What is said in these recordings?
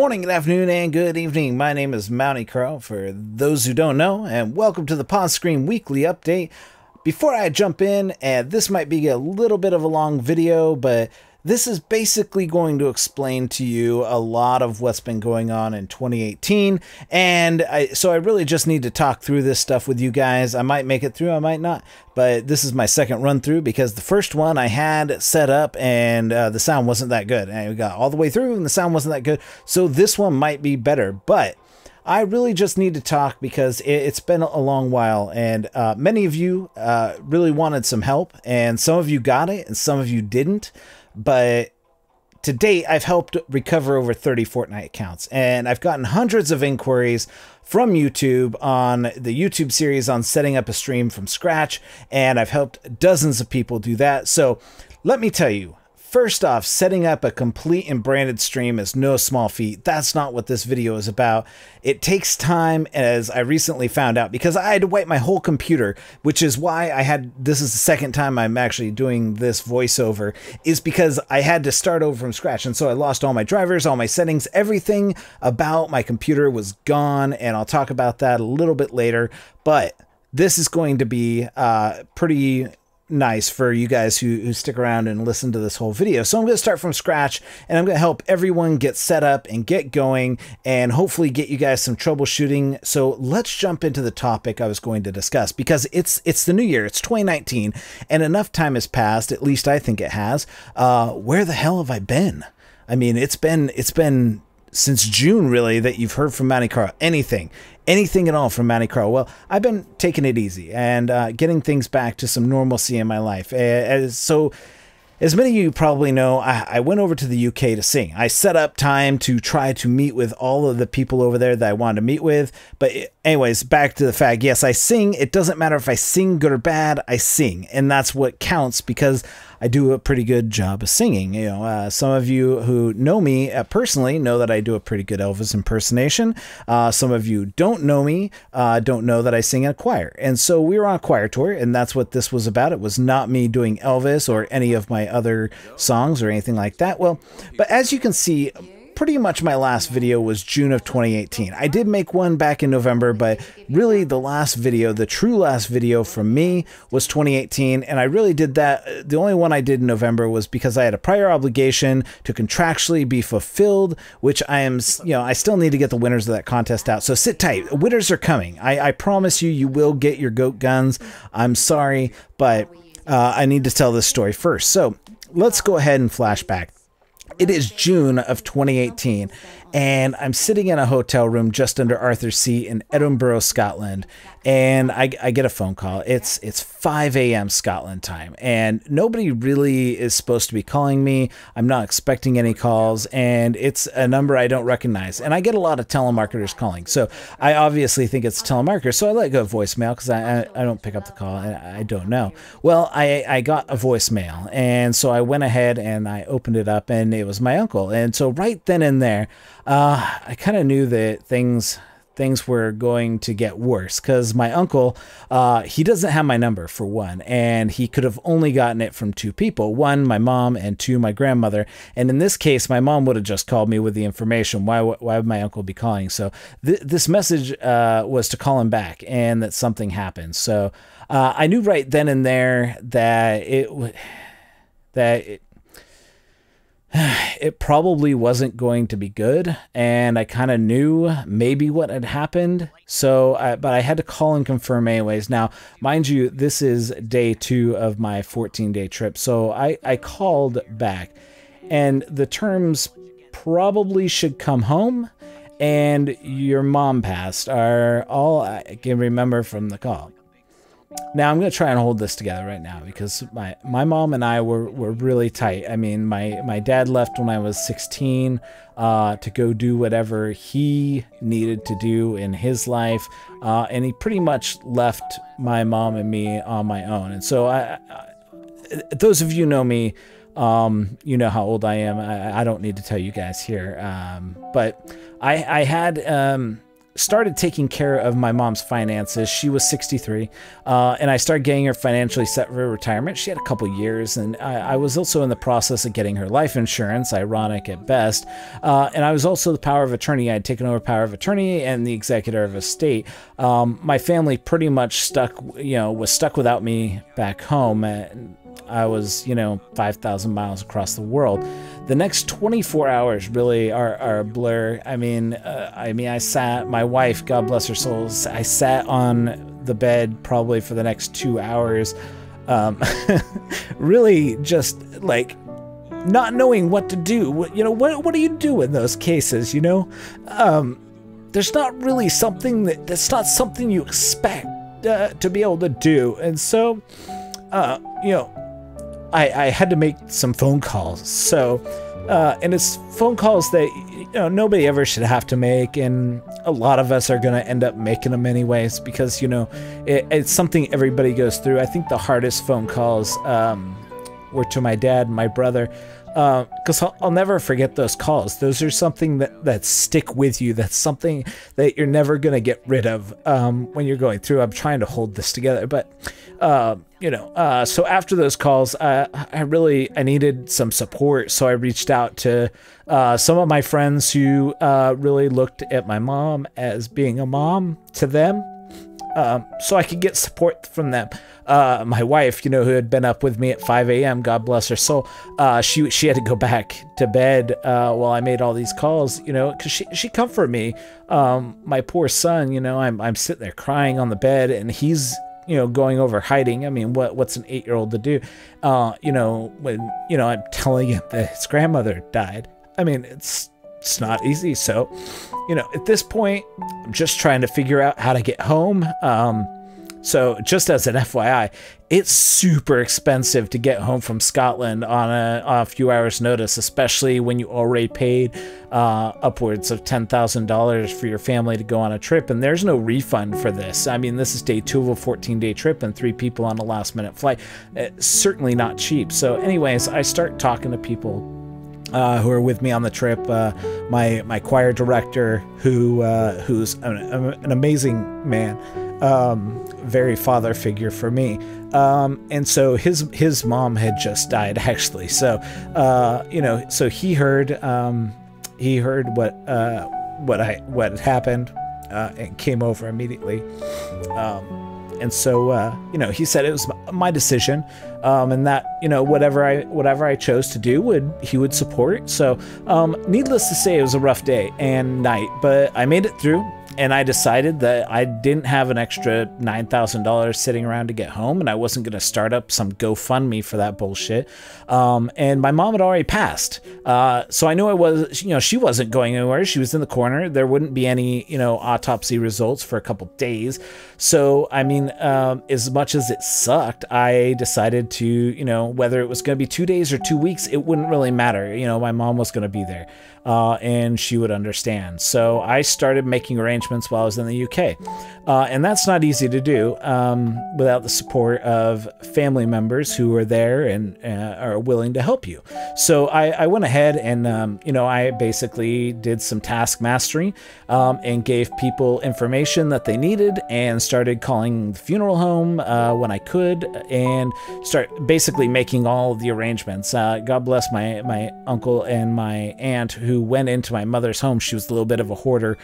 morning, good afternoon, and good evening. My name is Mountie Crow, for those who don't know, and welcome to the Pause Screen Weekly Update. Before I jump in, and this might be a little bit of a long video, but this is basically going to explain to you a lot of what's been going on in 2018, and so I really just need to talk through this stuff with you guys. I might make it through, I might not, but this is my second run through because the first one I had set up and the sound wasn't that good, and we got all the way through and the sound wasn't that good, so this one might be better, but I really just need to talk because it's been a long while, and many of you really wanted some help, and some of you got it and some of you didn't. But to date, I've helped recover over 30 Fortnite accounts, and I've gotten hundreds of inquiries from YouTube on the YouTube series on setting up a stream from scratch, and I've helped dozens of people do that. So let me tell you, first off, setting up a complete and branded stream is no small feat. That's not what this video is about. It takes time, as I recently found out, because I had to wipe my whole computer, which is why this is the second time I'm actually doing this voiceover, is because I had to start over from scratch. And so I lost all my drivers, all my settings, everything about my computer was gone. And I'll talk about that a little bit later. But this is going to be pretty nice for you guys who stick around and listen to this whole video. So I'm going to start from scratch, and I'm going to help everyone get set up and get going, and hopefully get you guys some troubleshooting. So let's jump into the topic I was going to discuss, because it's the new year, it's 2019, and enough time has passed, at least I think it has. Where the hell have I been? I mean, it's been since June, really, that you've heard from Mountie Crow. Anything at all from Mountie Crow. Well, I've been taking it easy and getting things back to some normalcy in my life. So, as many of you probably know, I went over to the UK to sing. I set up time to try to meet with all of the people over there that I wanted to meet with. But anyways, back to the fact, yes, I sing. It doesn't matter if I sing good or bad, I sing. And that's what counts, because I do a pretty good job of singing. You know, some of you who know me personally know that I do a pretty good Elvis impersonation. Some of you don't know me, don't know that I sing in a choir. And so we were on a choir tour, and that's what this was about. It was not me doing Elvis or any of my other songs or anything like that. Well, but as you can see, pretty much my last video was June of 2018. I did make one back in November, but really the last video, the true last video from me, was 2018, and I really did that. The only one I did in November was because I had a prior obligation to contractually be fulfilled, which I am, you know, I still need to get the winners of that contest out. So sit tight. Winners are coming. I promise you, you will get your goat guns. I'm sorry, but I need to tell this story first. So let's go ahead and flashback. It is June of 2018, and I'm sitting in a hotel room just under Arthur's Seat in Edinburgh, Scotland, and I get a phone call. It's 5 a.m. Scotland time, and nobody really is supposed to be calling me. I'm not expecting any calls, and it's a number I don't recognize. And I get a lot of telemarketers calling, so I obviously think it's a telemarketer, so I let go of voicemail because I don't pick up the call. I don't know. Well, I got a voicemail, and so I went ahead and I opened it up, and it was my uncle. And so right then and there, I kind of knew that things were going to get worse, because my uncle, he doesn't have my number, for one, and he could have only gotten it from two people. One, my mom, and two, my grandmother. And in this case, my mom would have just called me with the information. Why would my uncle be calling? So this message was to call him back, and that something happened. So I knew right then and there that it probably wasn't going to be good, and I kind of knew maybe what had happened. So, but I had to call and confirm anyways. Now, mind you, this is day 2 of my 14-day trip. So I called back, and the terms "probably should come home" and "your mom passed" are all I can remember from the call. Now, I'm going to try and hold this together right now, because my mom and I were really tight. I mean, my dad left when I was 16 to go do whatever he needed to do in his life, and he pretty much left my mom and me on my own. And so those of you know me, you know how old I am. I don't need to tell you guys here, but I had started taking care of my mom's finances. She was 63, and I started getting her financially set for retirement. She had a couple years, and I was also in the process of getting her life insurance, ironic at best, and I was also the power of attorney. I had taken over power of attorney and the executor of estate. My family pretty much was stuck without me back home. I was, 5,000 miles across the world. The next 24 hours really are a blur. I mean, I sat, my wife, God bless her soul, I sat on the bed probably for the next 2 hours, really just like not knowing what to do. What do you do in those cases? There's not really something that's not something you expect to be able to do, and so, I had to make some phone calls. So, and it's phone calls that, nobody ever should have to make. And a lot of us are going to end up making them anyways, because, it's something everybody goes through. I think the hardest phone calls were to my dad and my brother, because I'll never forget those calls. Those are something that stick with you. That's something that you're never going to get rid of when you're going through. I'm trying to hold this together, but so after those calls, I needed some support. So I reached out to some of my friends who really looked at my mom as being a mom to them, so I could get support from them. My wife, who had been up with me at 5 a.m., God bless her soul, she had to go back to bed while I made all these calls, because she comforted me. My poor son, I'm sitting there crying on the bed, and he's going over hiding. I mean, what's an 8-year-old to do? When, I'm telling him that his grandmother died. I mean, it's not easy. So, at this point, I'm just trying to figure out how to get home. So just as an FYI, it's super expensive to get home from Scotland on a few hours notice, especially when you already paid upwards of $10,000 for your family to go on a trip, and there's no refund for this. I mean, this is day 2 of a 14-day trip and 3 people on a last-minute flight. It's certainly not cheap. So anyways, I start talking to people who are with me on the trip. My choir director, who's an amazing man, very father figure for me, and so his mom had just died, actually. So so he heard what had happened, and came over immediately. And so, he said it was my decision, and that, whatever I chose to do, he would support. So, needless to say, it was a rough day and night, but I made it through. And I decided that I didn't have an extra $9,000 sitting around to get home, and I wasn't going to start up some GoFundMe for that bullshit. And my mom had already passed. So I knew she wasn't going anywhere. She was in the corner. There wouldn't be any, autopsy results for a couple days. So, I mean, as much as it sucked, I decided to, whether it was going to be 2 days or 2 weeks, it wouldn't really matter. My mom was going to be there. And she would understand. So I started making arrangements while I was in the UK. And that's not easy to do without the support of family members who are there and are willing to help you. So I went ahead and, I basically did some task mastery and gave people information that they needed, and started calling the funeral home when I could, and start basically making all of the arrangements. God bless my uncle and my aunt, who went into my mother's home. She was a little bit of a hoarder,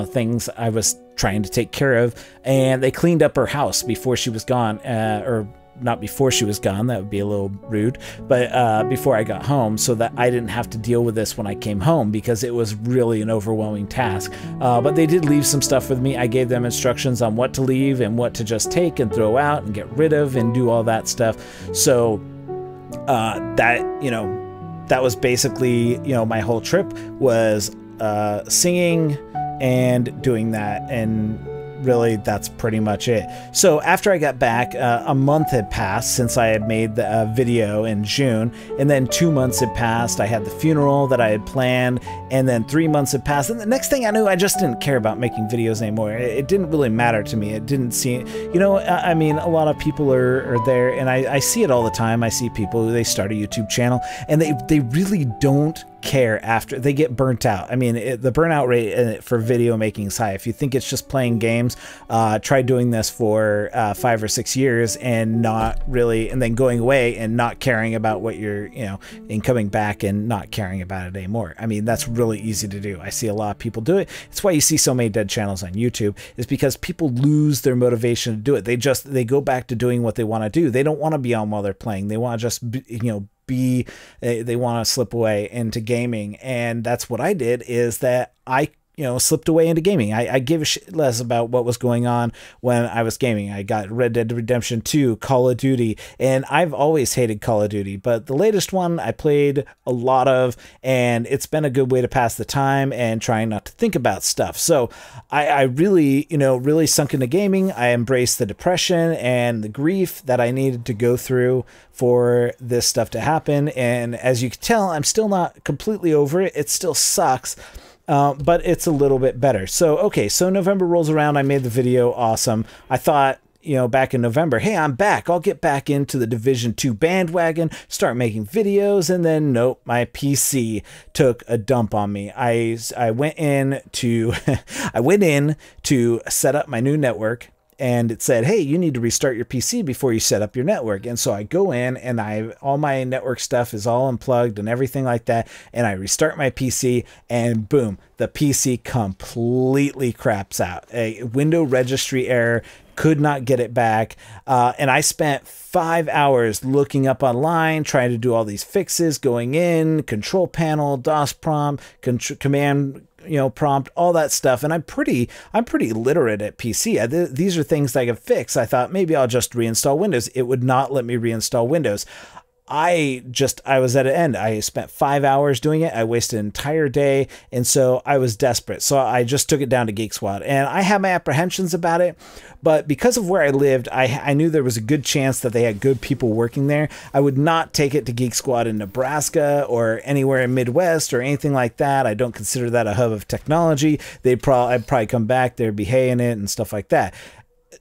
things I was trying to take care of, and they cleaned up her house before she was gone, or not before she was gone, that would be a little rude, but before I got home, so that I didn't have to deal with this when I came home, because it was really an overwhelming task. But they did leave some stuff with me. I gave them instructions on what to leave and what to just take and throw out and get rid of and do all that stuff. So that was basically, my whole trip was singing and doing that, and really that's pretty much it. So after I got back, a month had passed since I had made the video in June, and then 2 months had passed. I had the funeral that I had planned, and then 3 months had passed, and the next thing I knew, I just didn't care about making videos anymore. It didn't really matter to me. It didn't seem, I mean, a lot of people are there, and I see it all the time. I see people who, they start a YouTube channel, and they really don't care after they get burnt out. I mean, the burnout rate for video making is high. If you think it's just playing games, try doing this for 5 or 6 years and not really, and then going away and not caring about what you're, and coming back and not caring about it anymore. I mean, that's really easy to do. I see a lot of people do it. It's why you see so many dead channels on YouTube, is because people lose their motivation to do it. They go back to doing what they want to do. They don't want to be on while they're playing. They want to just they want to slip away into gaming. And that's what I did, is that I slipped away into gaming. I gave a shit less about what was going on when I was gaming. I got Red Dead Redemption 2, Call of Duty, and I've always hated Call of Duty, but the latest one I played a lot of, and it's been a good way to pass the time and trying not to think about stuff. So I really, really sunk into gaming. I embraced the depression and the grief that I needed to go through for this stuff to happen. And as you can tell, I'm still not completely over it. It still sucks. But it's a little bit better. So, okay, so November rolls around. I made the video. Awesome. I thought, back in November, hey, I'm back. I'll get back into the Division 2 bandwagon, start making videos. And then, nope, my PC took a dump on me. I went in to, I went in to set up my new network. And it said, hey, you need to restart your PC before you set up your network. And so I go in and all my network stuff is all unplugged and everything like that. And I restart my PC and boom, the PC completely craps out. A window registry error, could not get it back. And I spent 5 hours looking up online, trying to do all these fixes, going in, control panel, DOS prompt, command prompt, all that stuff. And I'm pretty literate at PC. These are things that I can fix. I thought maybe I'll just reinstall Windows. It would not let me reinstall Windows. I was at an end. I spent 5 hours doing it. I wasted an entire day. And so I was desperate. So I just took it down to Geek Squad, and I had my apprehensions about it, but because of where I lived, I knew there was a good chance that they had good people working there. I would not take it to Geek Squad in Nebraska or anywhere in Midwest or anything like that. I don't consider that a hub of technology. I'd probably come back, there'd be hay in it and stuff like that.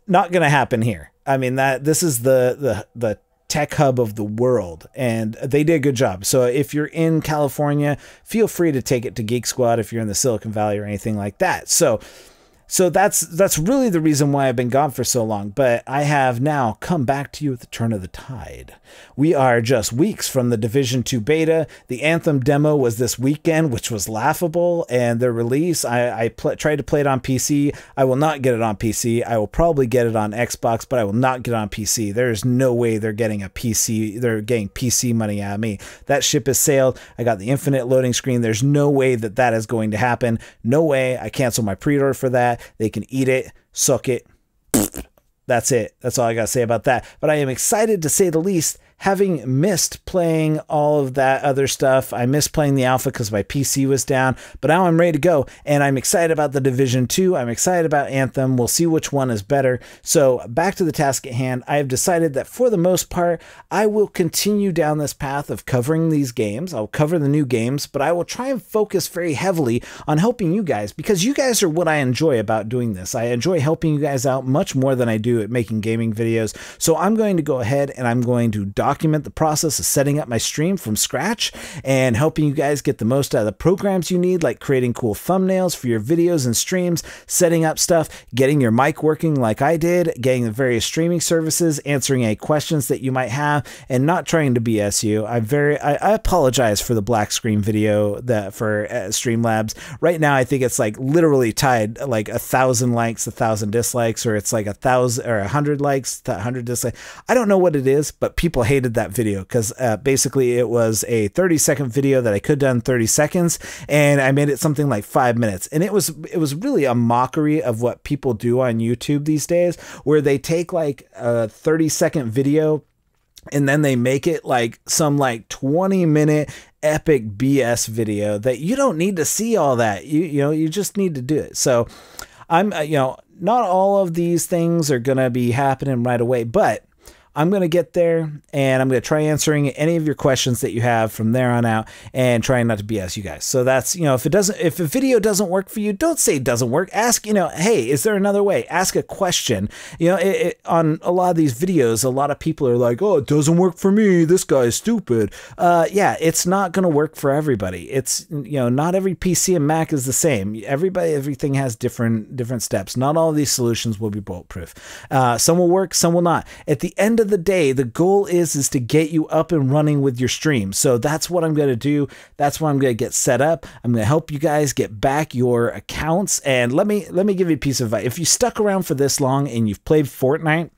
Not going to happen here. I mean, this is the tech hub of the world, and they did a good job. So if you're in California, feel free to take it to Geek Squad if you're in the Silicon Valley or anything like that. So that's really the reason why I've been gone for so long. But I have now come back to you at the turn of the tide. We are just weeks from the Division 2 beta. The Anthem demo was this weekend, which was laughable, and their release, I tried to play it on PC. I will not get it on PC. I will probably get it on Xbox, but I will not get it on PC. There's no way they're getting PC money out of me. That ship has sailed. I got the infinite loading screen. There's no way that is going to happen. No way. I cancel my pre-order for that. They can eat it, suck it. That's it. That's all I got to say about that. But I am excited, to say the least, having missed playing all of that other stuff. I missed playing the alpha because my PC was down, but now I'm ready to go, and I'm excited about the Division 2. I'm excited about Anthem. We'll see which one is better. So back to the task at hand. I have decided that for the most part, I will continue down this path of covering these games. I'll cover the new games, but I will try and focus very heavily on helping you guys, because you guys are what I enjoy about doing this. I enjoy helping you guys out much more than I do at making gaming videos. So I'm going to go ahead and I'm going to document the process of setting up my stream from scratch and helping you guys get the most out of the programs you need, like creating cool thumbnails for your videos and streams, setting up stuff, getting your mic working like I did, getting the various streaming services, answering any questions that you might have, and not trying to BS you. I apologize for the black screen video for Streamlabs. Right now, I think it's like literally tied like 1,000 likes, 1,000 dislikes, or it's like 1,000 or 100 likes, 100 dislikes. I don't know what it is, but people hated that video because basically it was a 30-second video that I could have done 30 seconds, and I made it something like 5 minutes. And it was really a mockery of what people do on YouTube these days, where they take like a 30-second video and then they make it like some like 20-minute epic BS video that you don't need to see all that. You just need to do it. So I'm not all of these things are gonna be happening right away, but I'm going to get there and I'm going to try answering any of your questions that you have from there on out and trying not to BS you guys. So that's, you know, if a video doesn't work for you, don't say it doesn't work. Ask, you know, hey, is there another way? Ask a question. You know, on a lot of these videos, a lot of people are like, oh, it doesn't work for me. This guy is stupid. Yeah, it's not going to work for everybody. It's, you know, not every PC and Mac is the same. Everything has different steps. Not all of these solutions will be bulletproof. Some will work, some will not. At the end of the day, the goal is to get you up and running with your stream. So that's what I'm going to do. That's what I'm going to get set up. I'm going to help you guys get back your accounts. And let me give you a piece of advice. If you stuck around for this long and you've played Fortnite,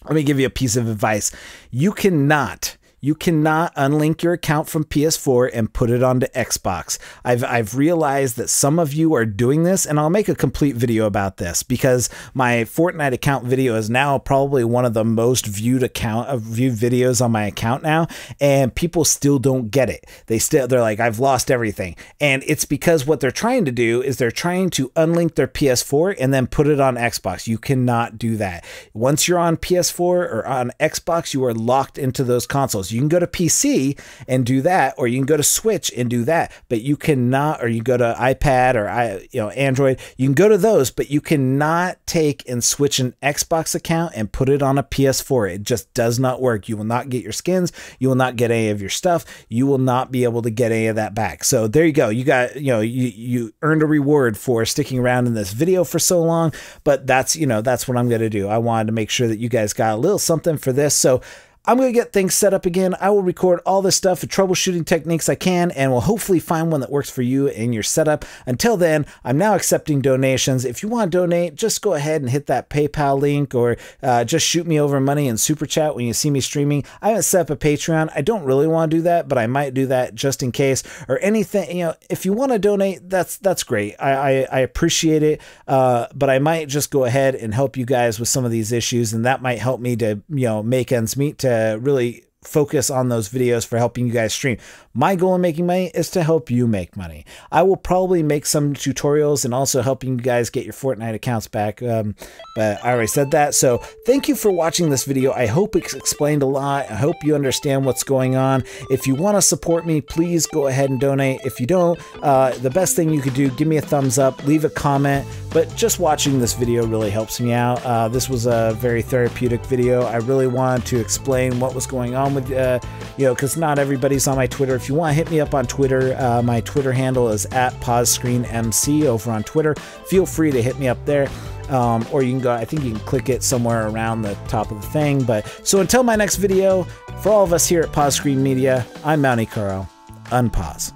let me give you a piece of advice. You cannot unlink your account from PS4 and put it onto Xbox. I've realized that some of you are doing this, and I'll make a complete video about this because my Fortnite account video is now probably one of the most viewed videos on my account now, and people still don't get it. They're like, I've lost everything. And it's because what they're trying to do is they're trying to unlink their PS4 and then put it on Xbox. You cannot do that. Once you're on PS4 or on Xbox, you are locked into those consoles. You can go to PC and do that, or you can go to Switch and do that, but you cannot, or you go to iPad or Android, you can go to those, but you cannot take and switch an Xbox account and put it on a PS4. It just does not work. You will not get your skins. You will not get any of your stuff. You will not be able to get any of that back. So there you go. You got, you earned a reward for sticking around in this video for so long, but that's what I'm going to do. I wanted to make sure that you guys got a little something for this. So I'm going to get things set up again. I will record all this stuff and troubleshooting techniques I can, and we'll hopefully find one that works for you and your setup. Until then, I'm now accepting donations. If you want to donate, just go ahead and hit that PayPal link, or just shoot me over money in Super Chat when you see me streaming. I haven't set up a Patreon. I don't really want to do that, but I might do that just in case, or anything. If you want to donate, that's great. I appreciate it, but I might just go ahead and help you guys with some of these issues, and that might help me to make ends meet, to really focus on those videos for helping you guys stream. My goal in making money is to help you make money. I will probably make some tutorials and also helping you guys get your Fortnite accounts back, but I already said that. So thank you for watching this video. I hope it's explained a lot. I hope you understand what's going on. If you want to support me, please go ahead and donate. If you don't, the best thing you could do, give me a thumbs up, leave a comment, but just watching this video really helps me out. This was a very therapeutic video. I really wanted to explain what was going on with, because not everybody's on my Twitter. If you want to hit me up on Twitter, my Twitter handle is @PauseScreenMC over on Twitter. Feel free to hit me up there. Or you can go, I think you can click it somewhere around the top of the thing. But so until my next video, for all of us here at Pause Screen Media, I'm Mountie Kuro. Unpause.